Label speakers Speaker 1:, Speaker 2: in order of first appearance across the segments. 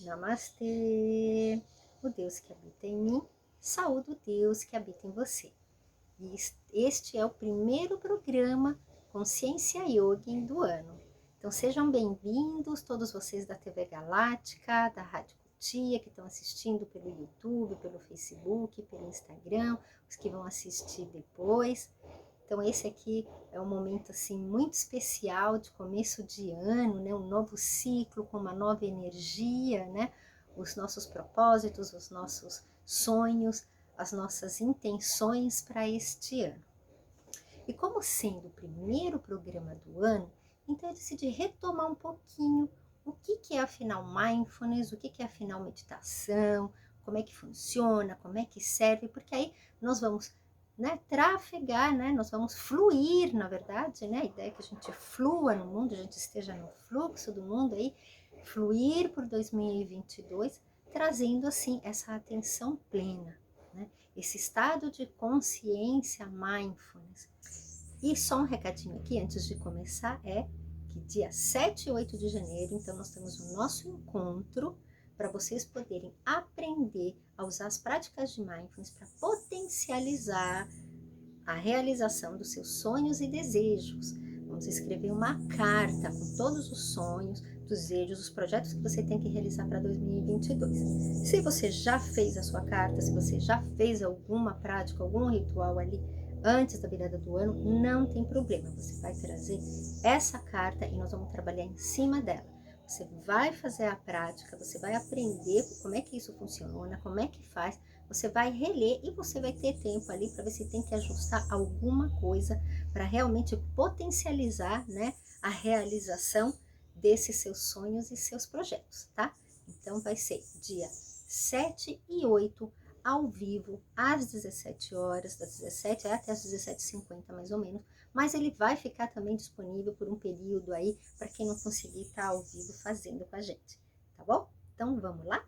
Speaker 1: Namastê! O Deus que habita em mim, saúde o Deus que habita em você. E este é o primeiro programa Consciência Yoga do ano. Então sejam bem-vindos todos vocês da TV Galáctica, da Rádio Cutia, que estão assistindo pelo YouTube, pelo Facebook, pelo Instagram, os que vão assistir depois. Então esse aqui é um momento assim muito especial de começo de ano, né? Um novo ciclo com uma nova energia, né? Os nossos propósitos, os nossos sonhos, as nossas intenções para este ano. E como sendo o primeiro programa do ano, então eu decidi retomar um pouquinho o que é afinal mindfulness, o que é afinal meditação, como é que funciona, como é que serve, porque aí nós vamos trafegar, nós vamos fluir, na verdade, a ideia é que a gente flua no mundo, a gente esteja no fluxo do mundo aí, fluir por 2022, trazendo assim essa atenção plena, esse estado de consciência mindfulness. E só um recadinho aqui antes de começar é que dia 7 e 8 de janeiro, então nós temos o nosso encontro para vocês poderem aprender a usar as práticas de mindfulness para potencializar a realização dos seus sonhos e desejos. Vamos escrever uma carta com todos os sonhos, desejos, os projetos que você tem que realizar para 2022. Se você já fez a sua carta, se você já fez alguma prática, algum ritual ali antes da virada do ano, não tem problema. Você vai trazer essa carta e nós vamos trabalhar em cima dela. Você vai fazer a prática, você vai aprender como é que isso funciona, como é que faz, você vai reler e você vai ter tempo ali para ver se tem que ajustar alguma coisa para realmente potencializar, a realização desses seus sonhos e seus projetos, tá? Então vai ser dia 7 e 8 ao vivo, às 17 horas, das 17 até as 17h50 mais ou menos, mas ele vai ficar também disponível por um período aí, para quem não conseguir estar ao vivo fazendo com a gente, tá bom? Então vamos lá?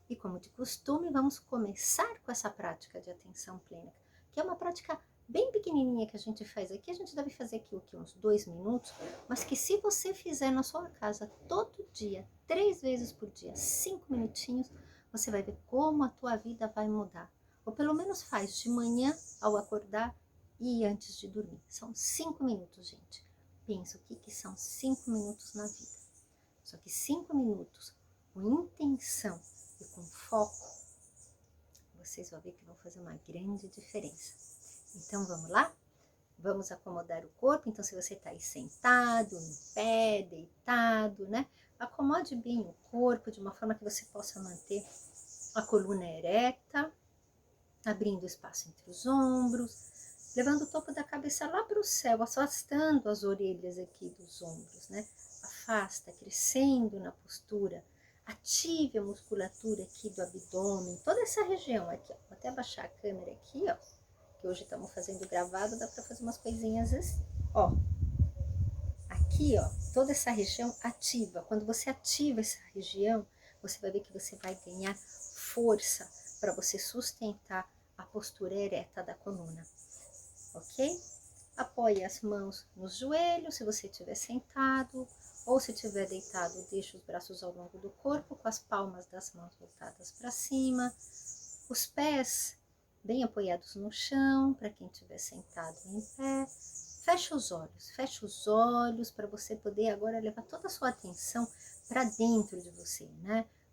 Speaker 1: E como de costume, vamos começar com essa prática de atenção plena, que é uma prática bem pequenininha que a gente faz aqui. A gente deve fazer aqui uns 2 minutos, mas que se você fizer na sua casa todo dia, 3 vezes por dia, 5 minutinhos, você vai ver como a tua vida vai mudar. Ou pelo menos faz de manhã ao acordar e antes de dormir. São 5 minutos, gente. Pensa o que são 5 minutos na vida. Só que 5 minutos com intenção e com foco, vocês vão ver que vão fazer uma grande diferença. Então vamos lá? Vamos acomodar o corpo. Então se você está aí sentado, em pé, deitado, acomode bem o corpo de uma forma que você possa manter a coluna ereta, abrindo espaço entre os ombros, levando o topo da cabeça lá para o céu, afastando as orelhas aqui dos ombros, Afasta, crescendo na postura. Ative a musculatura aqui do abdômen, toda essa região aqui, ó. Vou até baixar a câmera aqui, ó, que hoje estamos fazendo gravado, dá para fazer umas coisinhas assim, ó. Aqui, ó, toda essa região ativa. Quando você ativa essa região, você vai ver que você vai ganhar força para você sustentar a postura ereta da coluna, ok? Apoie as mãos nos joelhos, se você estiver sentado, ou se estiver deitado, deixe os braços ao longo do corpo, com as palmas das mãos voltadas para cima, os pés bem apoiados no chão, para quem estiver sentado em pé. Fecha os olhos para você poder agora levar toda a sua atenção para dentro de você,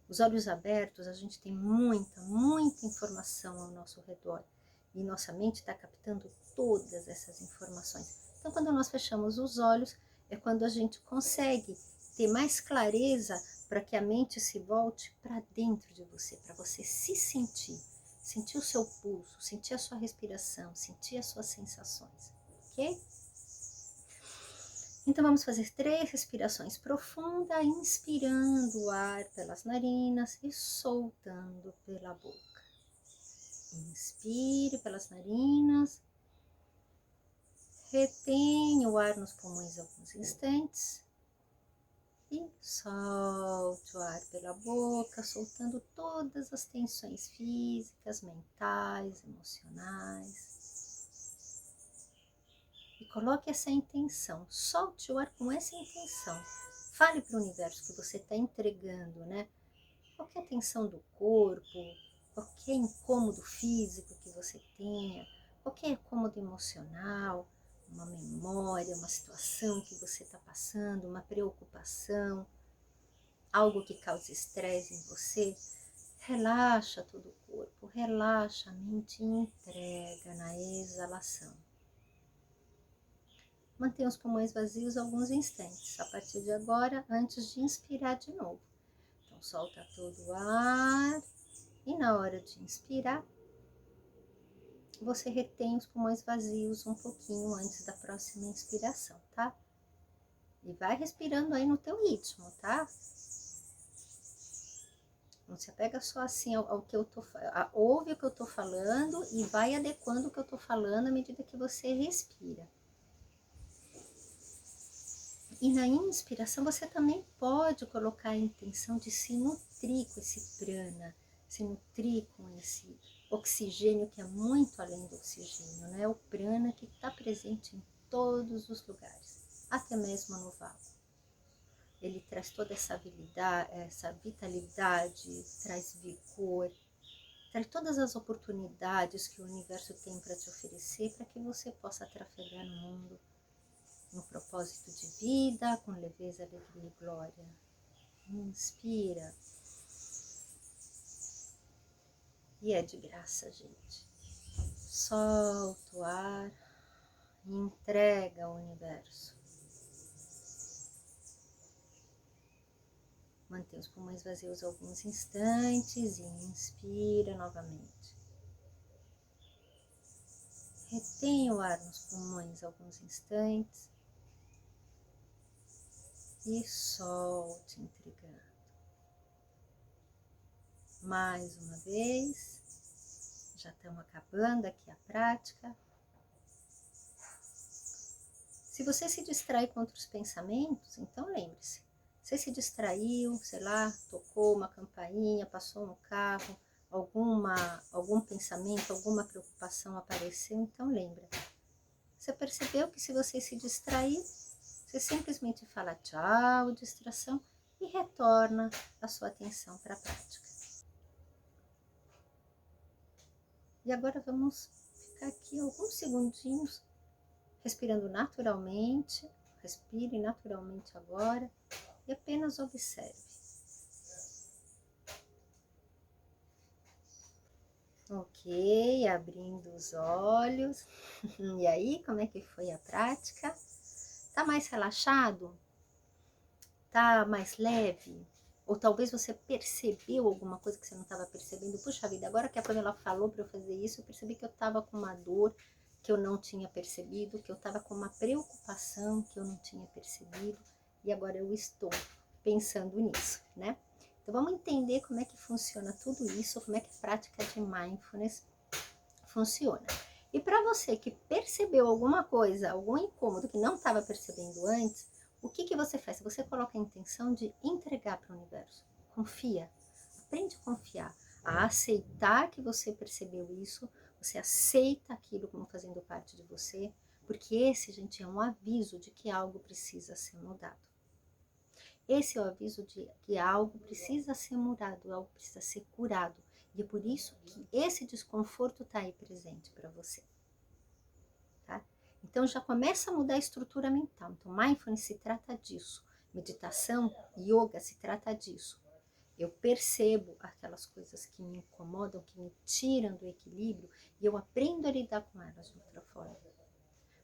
Speaker 1: Os olhos abertos, a gente tem muita informação ao nosso redor. E nossa mente está captando todas essas informações. Então, quando nós fechamos os olhos, é quando a gente consegue ter mais clareza para que a mente se volte para dentro de você, para você se sentir o seu pulso, sentir a sua respiração, sentir as suas sensações, ok? Então, vamos fazer 3 respirações profundas, inspirando o ar pelas narinas e soltando pela boca. Inspire pelas narinas, retenha o ar nos pulmões alguns instantes e solte o ar pela boca, soltando todas as tensões físicas, mentais, emocionais. E coloque essa intenção, solte o ar com essa intenção. Fale para o universo que você está entregando, né? Qualquer tensão do corpo, qualquer incômodo físico que você tenha, qualquer incômodo emocional, uma memória, uma situação que você está passando, uma preocupação, algo que cause estresse em você, relaxa todo o corpo, relaxa a mente e entrega na exalação. Mantenha os pulmões vazios alguns instantes, a partir de agora, antes de inspirar de novo. Então, solta todo o ar e na hora de inspirar, você retém os pulmões vazios um pouquinho antes da próxima inspiração, tá? E vai respirando aí no teu ritmo, tá? Não se apega só assim ao que eu tô falando. Ouve o que eu tô falando e vai adequando o que eu tô falando à medida que você respira. E na inspiração você também pode colocar a intenção de se nutrir com esse prana, se nutrir com esse oxigênio que é muito além do oxigênio, né? O prana que está presente em todos os lugares, até mesmo no vácuo. Ele traz toda essa vitalidade, traz vigor, traz todas as oportunidades que o universo tem para te oferecer para que você possa trafegar no mundo no propósito de vida, com leveza, alegria e glória. Inspira. E é de graça, gente. Solta o ar e entrega ao universo. Mantém os pulmões vazios alguns instantes e inspira novamente. Retém o ar nos pulmões alguns instantes e solte entregando. Mais uma vez, já estamos acabando aqui a prática. Se você se distrai com outros pensamentos, então lembre-se, você se distraiu, sei lá, tocou uma campainha, passou um carro, algum pensamento, alguma preocupação apareceu, então lembra. Você percebeu que se você se distrair, você simplesmente fala tchau, distração, e retorna a sua atenção para a prática. E agora vamos ficar aqui alguns segundinhos, respirando naturalmente. Respire naturalmente agora e apenas observe. Ok, abrindo os olhos. E aí, como é que foi a prática? Tá mais relaxado? Tá mais leve? Ou talvez você percebeu alguma coisa que você não estava percebendo? Puxa vida, agora que a Pamela falou para eu fazer isso, eu percebi que eu estava com uma dor que eu não tinha percebido, que eu estava com uma preocupação que eu não tinha percebido, e agora eu estou pensando nisso, né? Então vamos entender como é que funciona tudo isso, como é que a prática de mindfulness funciona. E para você que percebeu alguma coisa, algum incômodo que não estava percebendo antes, o que você faz? Você coloca a intenção de entregar para o universo. Confia. Aprende a confiar, a aceitar que você percebeu isso, você aceita aquilo como fazendo parte de você, porque esse, gente, é um aviso de que algo precisa ser mudado. Esse é o aviso de que algo precisa ser mudado, algo precisa ser curado. E é por isso que esse desconforto está aí presente para você. Tá? Então já começa a mudar a estrutura mental. Então mindfulness se trata disso. Meditação, yoga se trata disso. Eu percebo aquelas coisas que me incomodam, que me tiram do equilíbrio e eu aprendo a lidar com elas de outra forma.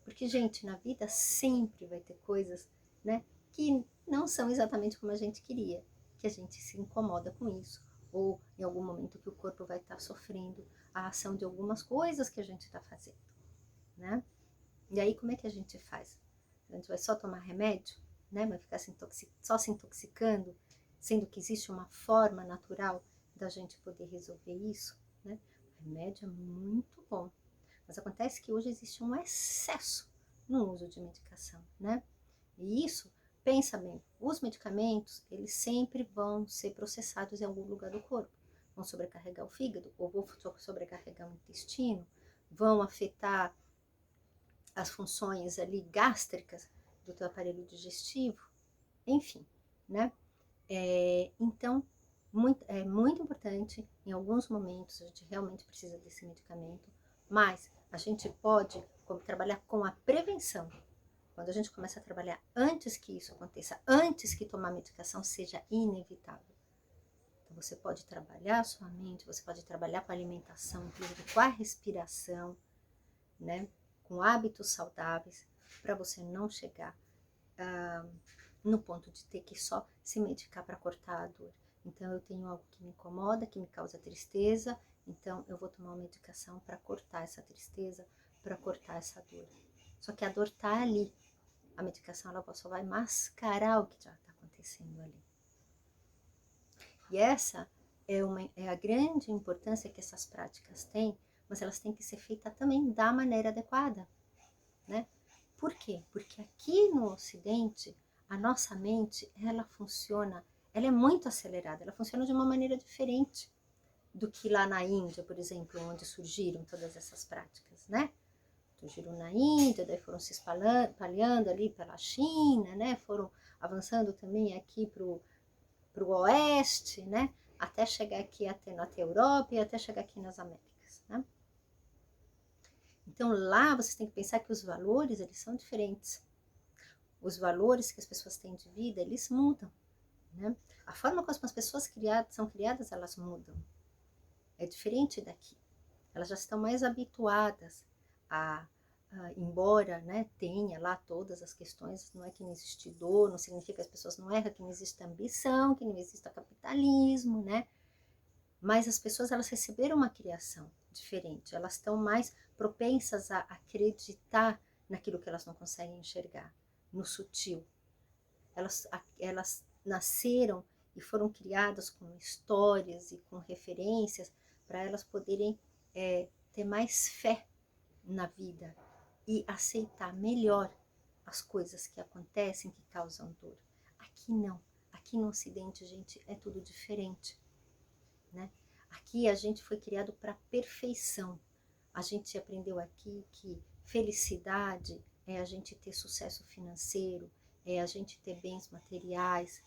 Speaker 1: Porque, gente, na vida sempre vai ter coisas, né, que não são exatamente como a gente queria, que a gente se incomoda com isso, ou em algum momento que o corpo vai estar sofrendo a ação de algumas coisas que a gente está fazendo, né? E aí como é que a gente faz? A gente vai só tomar remédio, né? Vai ficar só se intoxicando, sendo que existe uma forma natural da gente poder resolver isso, né? O remédio é muito bom, mas acontece que hoje existe um excesso no uso de medicação, né? E isso, pensa bem, os medicamentos, eles sempre vão ser processados em algum lugar do corpo. Vão sobrecarregar o fígado, ou vão sobrecarregar o intestino, vão afetar as funções ali gástricas do teu aparelho digestivo, enfim. né? Então, é muito importante, em alguns momentos a gente realmente precisa desse medicamento, mas a gente pode trabalhar com a prevenção. Quando a gente começa a trabalhar antes que isso aconteça, antes que tomar medicação seja inevitável. Então, você pode trabalhar a sua mente, você pode trabalhar com a alimentação, inclusive com a respiração, né? Com hábitos saudáveis, para você não chegar no ponto de ter que só se medicar para cortar a dor. Então, eu tenho algo que me incomoda, que me causa tristeza, então eu vou tomar uma medicação para cortar essa tristeza, para cortar essa dor. Só que a dor tá ali. A medicação ela só vai mascarar o que já está acontecendo ali. E essa é a grande importância que essas práticas têm, mas elas têm que ser feitas também da maneira adequada, né? Por quê? Porque aqui no Ocidente, a nossa mente, ela funciona, ela é muito acelerada, ela funciona de uma maneira diferente do que lá na Índia, por exemplo, onde surgiram todas essas práticas, né? Surgiram na Índia, daí foram se espalhando ali pela China, né? Foram avançando também aqui para o oeste, né? Até chegar aqui até na Europa e até chegar aqui nas Américas, né? Então lá vocês têm que pensar que os valores, eles são diferentes. Os valores que as pessoas têm de vida, eles mudam, né? A forma como as pessoas são criadas, elas mudam. É diferente daqui. Elas já estão mais habituadas embora, né, tenha lá todas as questões, não é que não existe dor, não significa que as pessoas não erram, que não existe ambição, que não existe capitalismo, né? Mas as pessoas, elas receberam uma criação diferente, elas estão mais propensas a acreditar naquilo que elas não conseguem enxergar, no sutil. Elas nasceram e foram criadas com histórias e com referências para elas poderem ter mais fé na vida e aceitar melhor as coisas que acontecem, que causam dor. Aqui não. Aqui no Ocidente, gente, é tudo diferente, né? Aqui a gente foi criado para perfeição. A gente aprendeu aqui que felicidade é a gente ter sucesso financeiro, é a gente ter bens materiais.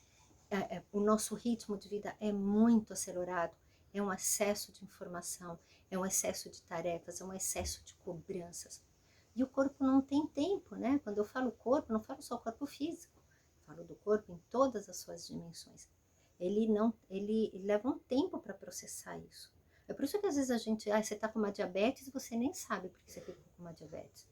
Speaker 1: O nosso ritmo de vida é muito acelerado, é um excesso de informação, é um excesso de tarefas, é um excesso de cobranças. E o corpo não tem tempo, né? Quando eu falo corpo, não falo só o corpo físico, falo do corpo em todas as suas dimensões. Ele leva um tempo para processar isso. É por isso que às vezes a gente, você está com uma diabetes e você nem sabe por que você ficou com uma diabetes.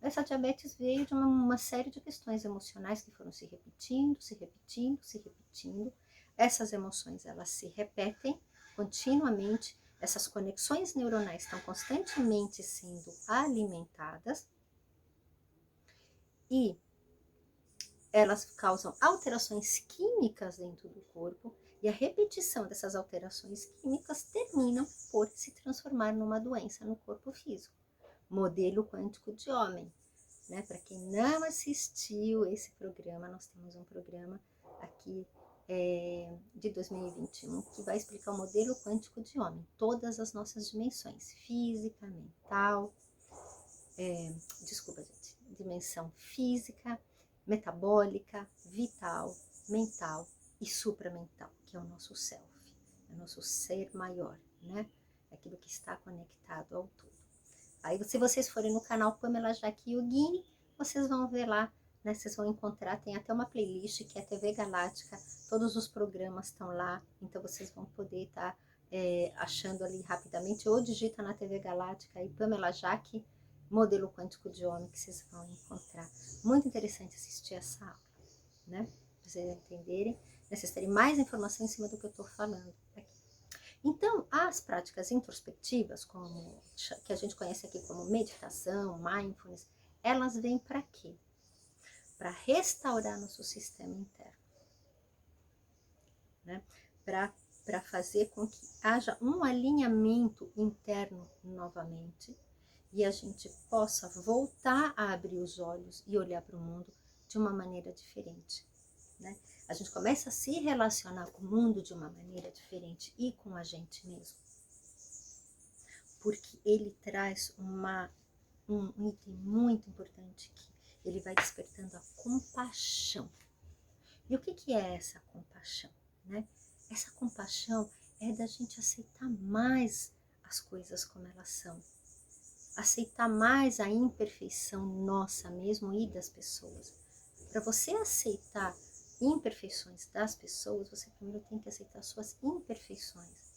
Speaker 1: Essa diabetes veio de uma série de questões emocionais que foram se repetindo, se repetindo, se repetindo. Essas emoções, elas se repetem continuamente, essas conexões neuronais estão constantemente sendo alimentadas e elas causam alterações químicas dentro do corpo e a repetição dessas alterações químicas terminam por se transformar numa doença no corpo físico. Modelo quântico de homem. Né? Para quem não assistiu esse programa, nós temos um programa aqui de 2021 que vai explicar o modelo quântico de homem, todas as nossas dimensões, física, mental, dimensão física, metabólica, vital, mental e supramental, que é o nosso self, é o nosso ser maior, né? É aquilo que está conectado ao todo. Aí, se vocês forem no canal Pamela Jaque Yogini, vocês vão ver lá, né? Vocês vão encontrar, tem até uma playlist que é TV Galáctica, todos os programas estão lá, então vocês vão poder estar achando ali rapidamente, ou digita na TV Galáctica aí Pamela Jaque, modelo quântico de homem, que vocês vão encontrar. Muito interessante assistir essa aula, né? Pra vocês entenderem, né? Vocês terem mais informação em cima do que eu estou falando aqui. Então, as práticas introspectivas, que a gente conhece aqui como meditação, mindfulness, elas vêm para quê? Para restaurar nosso sistema interno, né? Para fazer com que haja um alinhamento interno novamente e a gente possa voltar a abrir os olhos e olhar para o mundo de uma maneira diferente, né? A gente começa a se relacionar com o mundo de uma maneira diferente e com a gente mesmo. Porque ele traz um item muito importante que ele vai despertando a compaixão. E o que é essa compaixão, né? Essa compaixão é da gente aceitar mais as coisas como elas são, aceitar mais a imperfeição nossa mesmo e das pessoas. Para você aceitar imperfeições das pessoas, você primeiro tem que aceitar suas imperfeições.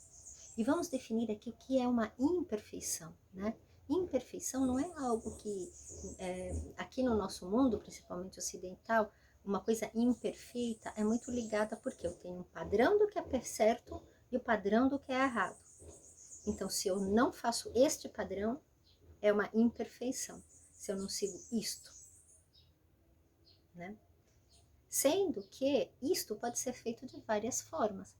Speaker 1: E vamos definir aqui o que é uma imperfeição, né? Imperfeição não é algo que, aqui no nosso mundo, principalmente ocidental, uma coisa imperfeita é muito ligada porque eu tenho um padrão do que é certo e o padrão do que é errado. Então, se eu não faço este padrão, é uma imperfeição. Se eu não sigo isto, né? Sendo que isto pode ser feito de várias formas.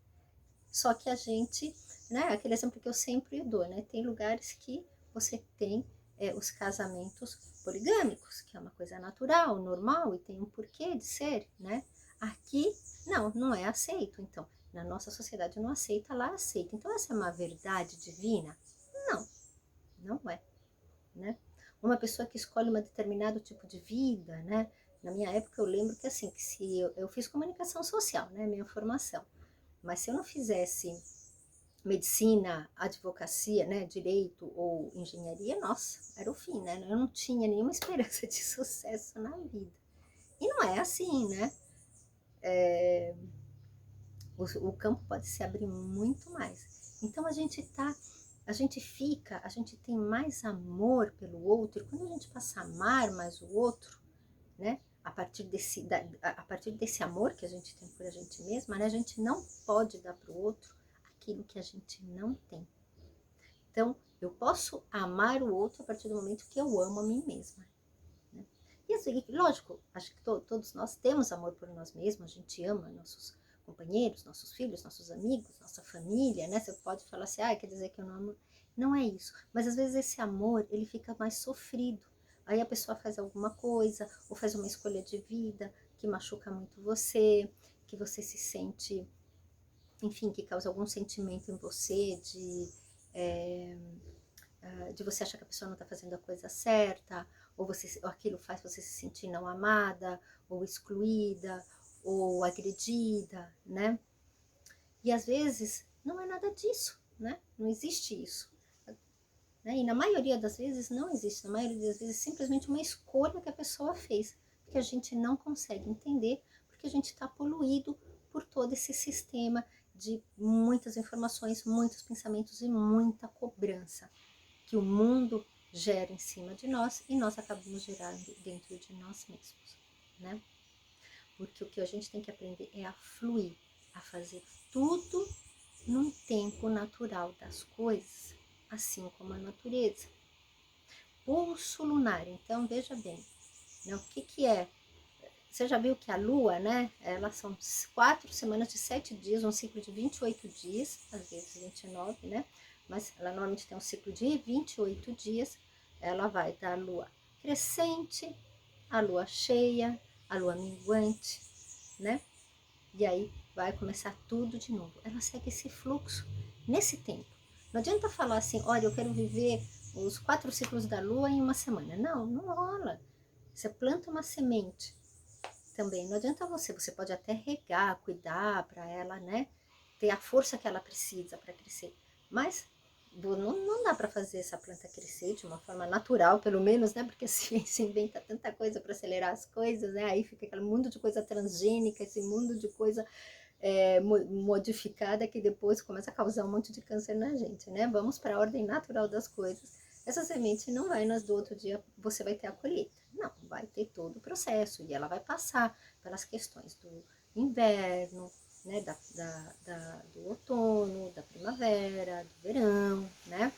Speaker 1: Só que a gente, né, aquele exemplo que eu sempre dou, né, tem lugares que você tem os casamentos poligâmicos, que é uma coisa natural, normal e tem um porquê de ser, né? Aqui, não é aceito. Então, na nossa sociedade não aceita, lá aceita. Então, essa é uma verdade divina? Não é, né? Uma pessoa que escolhe um determinado tipo de vida, né? Na minha época eu lembro que assim, que se eu fiz comunicação social, né, minha formação, mas se eu não fizesse medicina, advocacia, né, direito ou engenharia, nossa, era o fim, né? Eu não tinha nenhuma esperança de sucesso na vida. E não é assim, né? O campo pode se abrir muito mais. Então a gente tem mais amor pelo outro, e quando a gente passa a amar mais o outro, né? A partir desse amor que a gente tem por a gente mesma, né? A gente não pode dar para o outro aquilo que a gente não tem. Então, eu posso amar o outro a partir do momento que eu amo a mim mesma. Né? E assim, lógico, acho que todos nós temos amor por nós mesmos, a gente ama nossos companheiros, nossos filhos, nossos amigos, nossa família, né? Você pode falar assim, quer dizer que eu não amo. Não é isso. Mas às vezes esse amor, ele fica mais sofrido. Aí a pessoa faz alguma coisa, ou faz uma escolha de vida que machuca muito você, que você se sente, enfim, que causa algum sentimento em você de você achar que a pessoa não está fazendo a coisa certa, ou aquilo faz você se sentir não amada, ou excluída, ou agredida, né? E às vezes não é nada disso, né? Não existe isso. Né? E na maioria das vezes não existe, na maioria das vezes é simplesmente uma escolha que a pessoa fez, que a gente não consegue entender, porque a gente está poluído por todo esse sistema de muitas informações, muitos pensamentos e muita cobrança que o mundo gera em cima de nós e nós acabamos gerando dentro de nós mesmos, né? Porque o que a gente tem que aprender é a fluir, a fazer tudo num tempo natural das coisas, assim como a natureza. Pulso lunar, então veja bem, né, o que é? Você já viu que a Lua, né? Elas são 4 semanas de 7 dias, um ciclo de 28 dias, às vezes 29, né? Mas ela normalmente tem um ciclo de 28 dias. Ela vai da Lua crescente, a Lua cheia, a Lua minguante, né? E aí vai começar tudo de novo. Ela segue esse fluxo nesse tempo. Não adianta falar assim, olha, eu quero viver os 4 ciclos da Lua em uma semana. Não rola. Você planta uma semente também. Não adianta você pode até regar, cuidar para ela, né, ter a força que ela precisa para crescer. Mas não dá para fazer essa planta crescer de uma forma natural, pelo menos, né, porque a ciência inventa tanta coisa para acelerar as coisas, né, aí fica aquele mundo de coisa transgênica, esse mundo de coisa modificada que depois começa a causar um monte de câncer na gente, né? Vamos para a ordem natural das coisas. Essa semente não vai nas do outro dia você vai ter a colheita. Não, vai ter todo o processo e ela vai passar pelas questões do inverno, né, do outono, da primavera, do verão, né?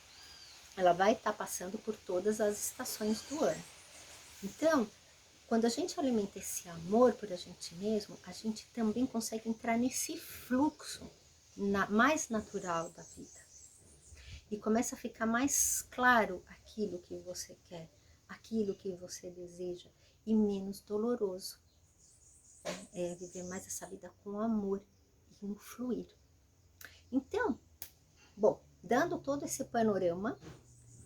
Speaker 1: Ela vai estar passando por todas as estações do ano. Então, quando a gente alimenta esse amor por a gente mesmo, a gente também consegue entrar nesse fluxo mais natural da vida. E começa a ficar mais claro aquilo que você quer, aquilo que você deseja, e menos doloroso. É viver mais essa vida com amor e um fluir. Então, bom, dando todo esse panorama,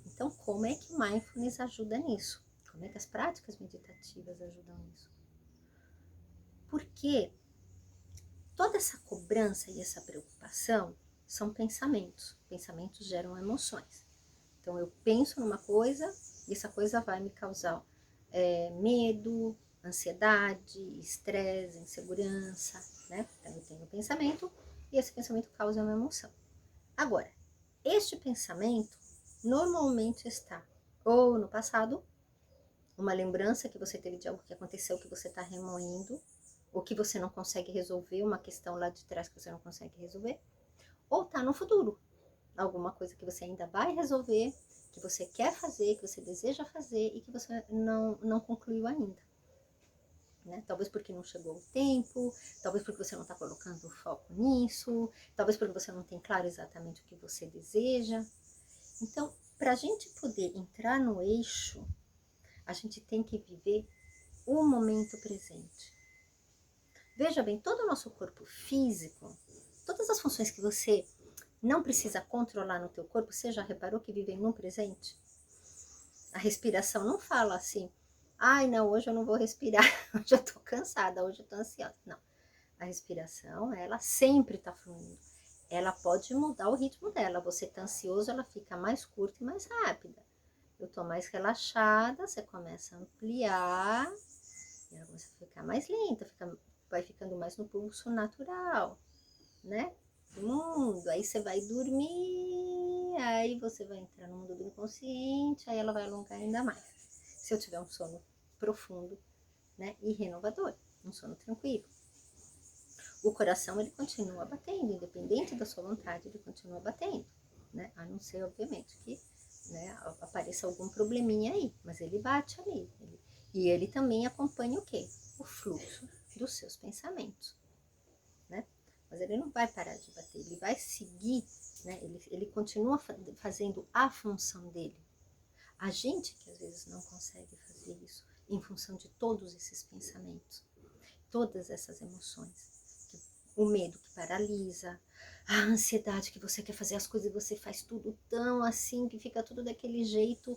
Speaker 1: então como é que Mindfulness ajuda nisso? Como é que as práticas meditativas ajudam nisso? Porque toda essa cobrança e essa preocupação são pensamentos. Pensamentos geram emoções. Então, eu penso numa coisa e essa coisa vai me causar medo, ansiedade, estresse, insegurança, né? Então, eu tenho um pensamento e esse pensamento causa uma emoção. Agora, este pensamento normalmente está ou no passado, uma lembrança que você teve de algo que aconteceu que você está remoendo, ou que você não consegue resolver, uma questão lá de trás que você não consegue resolver, ou está no futuro, alguma coisa que você ainda vai resolver, que você quer fazer, que você deseja fazer e que você não concluiu ainda. Né? Talvez porque não chegou o tempo, talvez porque você não está colocando foco nisso, talvez porque você não tem claro exatamente o que você deseja. Então, para a gente poder entrar no eixo, a gente tem que viver o momento presente. Veja bem, todo o nosso corpo físico, todas as funções que você não precisa controlar no teu corpo, você já reparou que vivem no presente? A respiração não fala assim, ai não, hoje eu não vou respirar, hoje eu tô cansada, hoje eu tô ansiosa. Não, a respiração, ela sempre tá fluindo. Ela pode mudar o ritmo dela, você tá ansioso, ela fica mais curta e mais rápida. Eu tô mais relaxada, você começa a ampliar, e ela começa a ficar mais lenta, vai ficando mais no pulso natural, né? Do mundo. Aí você vai dormir, aí você vai entrar no mundo do inconsciente, aí ela vai alongar ainda mais. Se eu tiver um sono profundo, né? E renovador, um sono tranquilo. O coração, ele continua batendo, independente da sua vontade, ele continua batendo, né? A não ser, obviamente, que né, apareça algum probleminha aí, mas ele bate ali. E ele também acompanha o quê? O fluxo dos seus pensamentos, né? Mas ele não vai parar de bater, ele vai seguir, né? Ele continua fazendo a função dele. A gente que às vezes não consegue fazer isso em função de todos esses pensamentos, todas essas emoções. O medo que paralisa, a ansiedade que você quer fazer as coisas e você faz tudo tão assim, que fica tudo daquele jeito,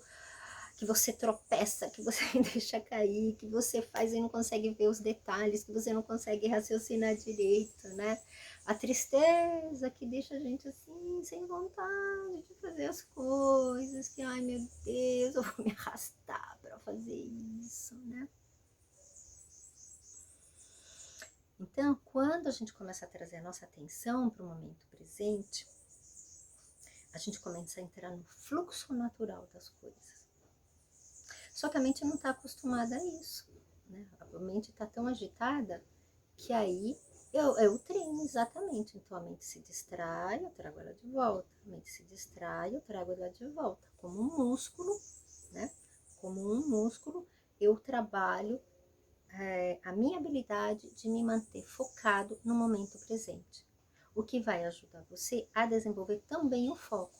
Speaker 1: que você tropeça, que você deixa cair, que você faz e não consegue ver os detalhes, que você não consegue raciocinar direito, né? A tristeza que deixa a gente assim, sem vontade de fazer as coisas, que ai meu Deus, eu vou me arrastar para fazer isso, né? Então, quando a gente começa a trazer a nossa atenção para o momento presente, a gente começa a entrar no fluxo natural das coisas. Só que a mente não está acostumada a isso, né? A mente está tão agitada que aí eu treino exatamente. Então a mente se distrai, eu trago ela de volta. A mente se distrai, eu trago ela de volta. Como um músculo, né? Como um músculo, eu trabalho a minha habilidade de me manter focado no momento presente. O que vai ajudar você a desenvolver também o foco.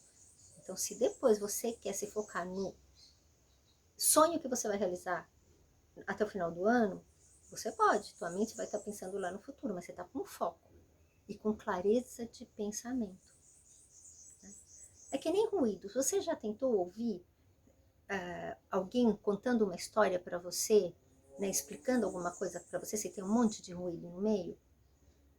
Speaker 1: Então, se depois você quer se focar no sonho que você vai realizar até o final do ano, você pode. Tua mente vai estar pensando lá no futuro, mas você está com foco e com clareza de pensamento. É que nem ruído. Você já tentou ouvir alguém contando uma história para você, né, explicando alguma coisa para você, se tem um monte de ruído no meio?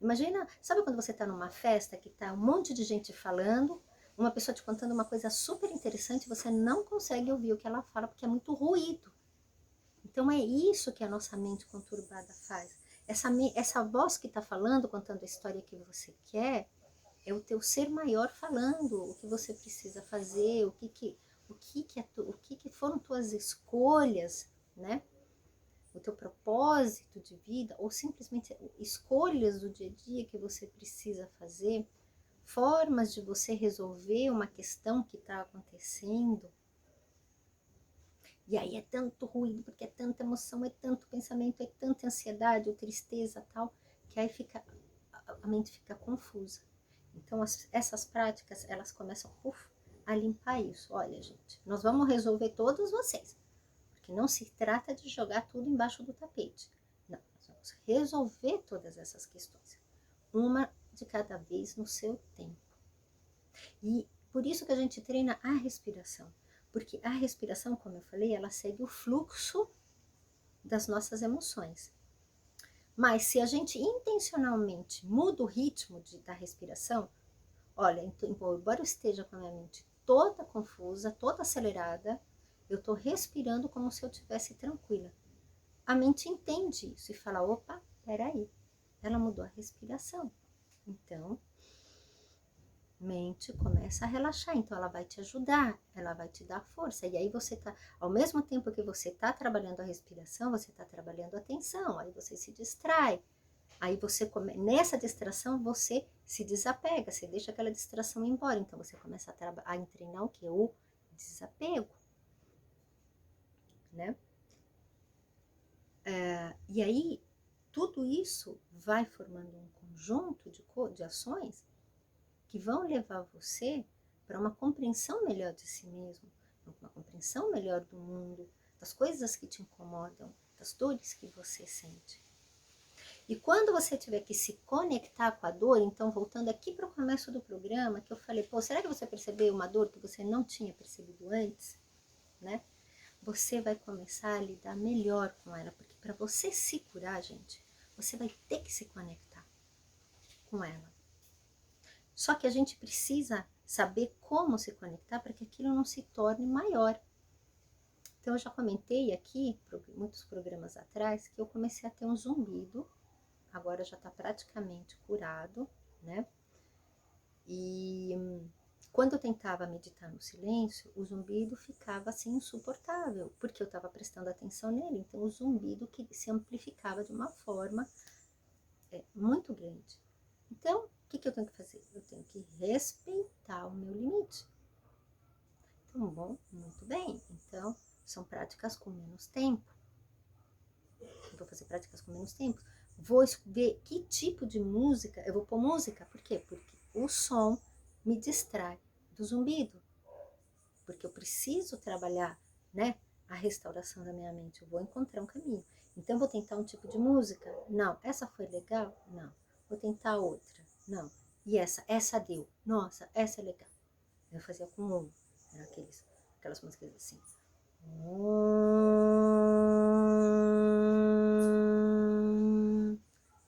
Speaker 1: Imagina, sabe quando você está numa festa que está um monte de gente falando, uma pessoa te contando uma coisa super interessante, você não consegue ouvir o que ela fala porque é muito ruído. Então é isso que a nossa mente conturbada faz. Essa voz que está falando, contando a história que você quer, é o teu ser maior falando o que você precisa fazer, o que foram tuas escolhas, né? O teu propósito de vida, ou simplesmente escolhas do dia a dia que você precisa fazer, formas de você resolver uma questão que está acontecendo. E aí é tanto ruído, porque é tanta emoção, é tanto pensamento, é tanta ansiedade ou tristeza tal, que aí a mente fica confusa. Então essas práticas, elas começam a limpar isso. Olha, gente, nós vamos resolver todos vocês. Porque não se trata de jogar tudo embaixo do tapete. Não, nós vamos resolver todas essas questões. Uma de cada vez no seu tempo. E por isso que a gente treina a respiração. Porque a respiração, como eu falei, ela segue o fluxo das nossas emoções. Mas se a gente intencionalmente muda o ritmo da respiração, olha, então, embora eu esteja com a minha mente toda confusa, toda acelerada, eu estou respirando como se eu estivesse tranquila. A mente entende isso e fala, opa, peraí, ela mudou a respiração. Então, mente começa a relaxar, então ela vai te ajudar, ela vai te dar força. E aí você tá, ao mesmo tempo que você tá trabalhando a respiração, você tá trabalhando a atenção, aí você se distrai. Aí você, nessa distração, você se desapega, você deixa aquela distração embora. Então você começa a treinar o que? O desapego, né? E aí, tudo isso vai formando um conjunto de ações que vão levar você para uma compreensão melhor de si mesmo, uma compreensão melhor do mundo, das coisas que te incomodam, das dores que você sente. E quando você tiver que se conectar com a dor, então voltando aqui para o começo do programa, que eu falei, pô, será que você percebeu uma dor que você não tinha percebido antes, né? Você vai começar a lidar melhor com ela, porque para você se curar, gente, você vai ter que se conectar com ela. Só que a gente precisa saber como se conectar para que aquilo não se torne maior. Então eu já comentei aqui, muitos programas atrás, que eu comecei a ter um zumbido, agora já está praticamente curado, né? E quando eu tentava meditar no silêncio, o zumbido ficava assim insuportável, porque eu estava prestando atenção nele. Então o zumbido que se amplificava de uma forma muito grande. Então, o que eu tenho que fazer? Eu tenho que respeitar o meu limite. Então, bom, muito bem. Então, são práticas com menos tempo. Eu vou fazer práticas com menos tempo. Vou ver que tipo de música. Eu vou pôr música, por quê? Porque o som me distrai do zumbido. Porque eu preciso trabalhar, né, a restauração da minha mente. Eu vou encontrar um caminho. Então, vou tentar um tipo de música? Não. Essa foi legal? Não. Vou tentar outra? Não. E essa deu. Nossa, essa é legal. Eu fazia com um. Eram aquelas músicas assim.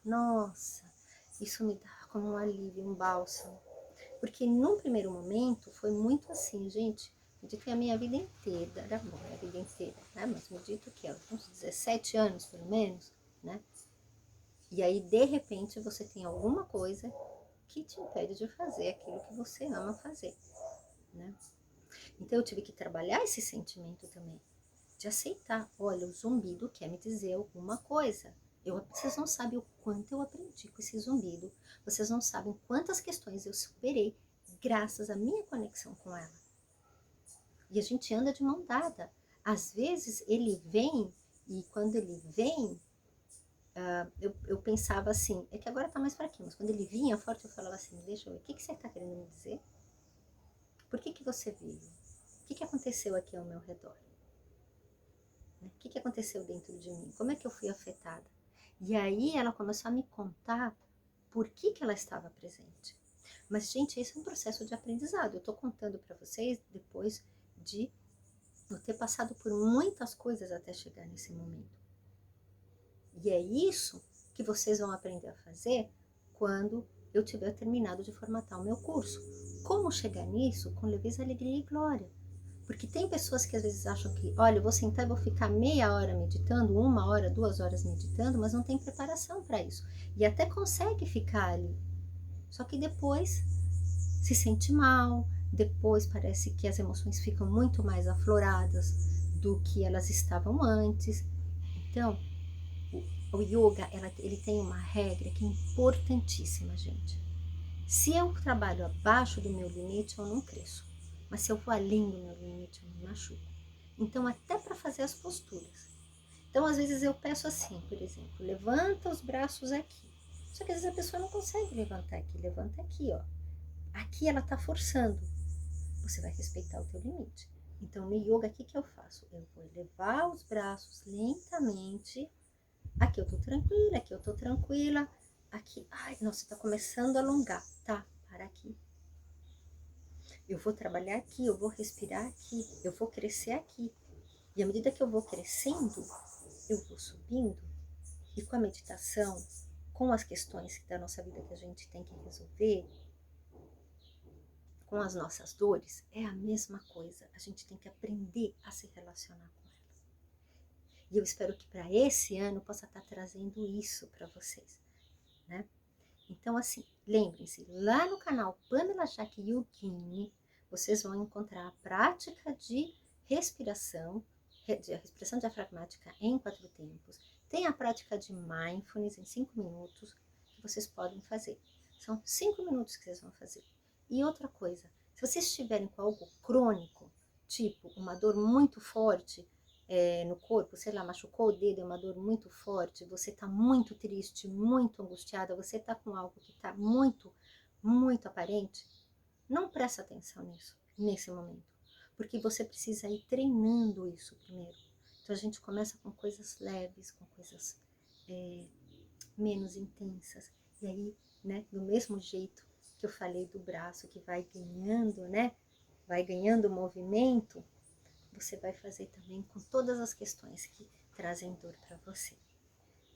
Speaker 1: Nossa, isso me dá como um alívio, um bálsamo. Porque num primeiro momento foi muito assim, gente. Meditei a minha vida inteira, era bom, a vida inteira, né? Mas medito que uns 17 anos pelo menos, né? E aí de repente você tem alguma coisa que te impede de fazer aquilo que você ama fazer, né? Então eu tive que trabalhar esse sentimento também, de aceitar, olha, o zumbido quer me dizer alguma coisa. Vocês não sabem o quanto eu aprendi com esse zumbido, vocês não sabem quantas questões eu superei graças à minha conexão com ela. E a gente anda de mão dada. Às vezes ele vem, e quando ele vem, eu pensava assim, é que agora tá mais fraquinho, mas quando ele vinha forte eu falava assim, deixa eu ver, o que você tá querendo me dizer? Por que você veio? O que aconteceu aqui ao meu redor? O que aconteceu dentro de mim? Como é que eu fui afetada? E aí ela começou a me contar por que ela estava presente. Mas, gente, esse é um processo de aprendizado. Eu estou contando para vocês depois de eu ter passado por muitas coisas até chegar nesse momento. E é isso que vocês vão aprender a fazer quando eu tiver terminado de formatar o meu curso. Como chegar nisso? Com leveza, alegria e glória. Porque tem pessoas que às vezes acham que, olha, eu vou sentar e vou ficar meia hora meditando, 1 hora, 2 horas meditando, mas não tem preparação para isso. E até consegue ficar ali. Só que depois se sente mal, depois parece que as emoções ficam muito mais afloradas do que elas estavam antes. Então, o yoga, ele tem uma regra que é importantíssima, gente. Se eu trabalho abaixo do meu limite, eu não cresço. Mas se eu vou além do meu limite, eu me machuco. Então, até para fazer as posturas. Então, às vezes eu peço assim, por exemplo, levanta os braços aqui. Só que às vezes a pessoa não consegue levantar aqui, levanta aqui, ó. Aqui ela tá forçando. Você vai respeitar o teu limite. Então, no yoga, o que eu faço? Eu vou elevar os braços lentamente. Aqui eu tô tranquila, aqui eu tô tranquila. Aqui, ai, nossa, tá começando a alongar. Tá, para aqui. Eu vou trabalhar aqui, eu vou respirar aqui, eu vou crescer aqui. E à medida que eu vou crescendo, eu vou subindo. e com a meditação, com as questões da nossa vida que a gente tem que resolver, com as nossas dores, é a mesma coisa. A gente tem que aprender a se relacionar com elas. E eu espero que para esse ano possa estar trazendo isso para vocês, né? Então, assim, lembrem-se, lá no canal Pamela Jaque Yogini, vocês vão encontrar a prática de respiração diafragmática em 4 tempos. Tem a prática de mindfulness em 5 minutos que vocês podem fazer. São 5 minutos que vocês vão fazer. E outra coisa, se vocês estiverem com algo crônico, tipo uma dor muito forte no corpo, sei lá, machucou o dedo, é uma dor muito forte, você está muito triste, muito angustiada, você está com algo que está muito, muito aparente, não presta atenção nisso, nesse momento. Porque você precisa ir treinando isso primeiro. Então a gente começa com coisas leves, com coisas menos intensas. E aí, né, do mesmo jeito que eu falei do braço que vai ganhando, né, vai ganhando movimento, você vai fazer também com todas as questões que trazem dor para você.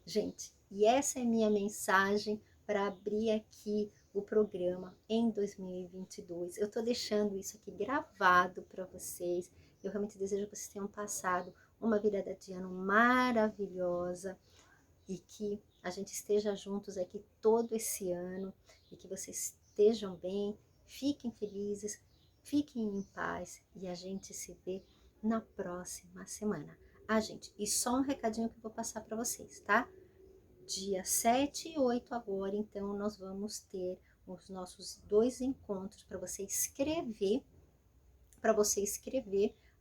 Speaker 1: Gente, e essa é minha mensagem para abrir aqui o programa em 2022. Eu tô deixando isso aqui gravado para vocês. Eu realmente desejo que vocês tenham passado uma virada de ano maravilhosa e que a gente esteja juntos aqui todo esse ano e que vocês estejam bem, fiquem felizes, fiquem em paz e a gente se vê na próxima semana. Gente, e só um recadinho que eu vou passar para vocês, tá? Dia 7 e 8 agora, então, nós vamos ter os nossos 2 encontros para você escrever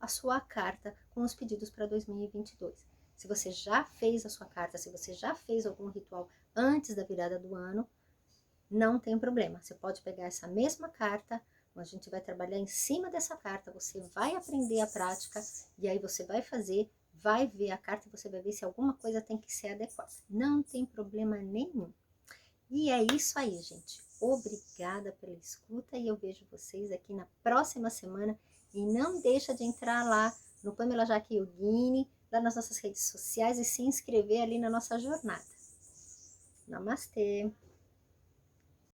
Speaker 1: a sua carta com os pedidos para 2022. Se você já fez a sua carta, se você já fez algum ritual antes da virada do ano, não tem problema. Você pode pegar essa mesma carta, a gente vai trabalhar em cima dessa carta, você vai aprender a prática e aí você vai fazer, vai ver a carta e você vai ver se alguma coisa tem que ser adequada. Não tem problema nenhum. E é isso aí, gente. Obrigada pela escuta e eu vejo vocês aqui na próxima semana. E não deixa de entrar lá no Pamela Jaque Yogini, lá nas nossas redes sociais e se inscrever ali na nossa jornada. Namastê!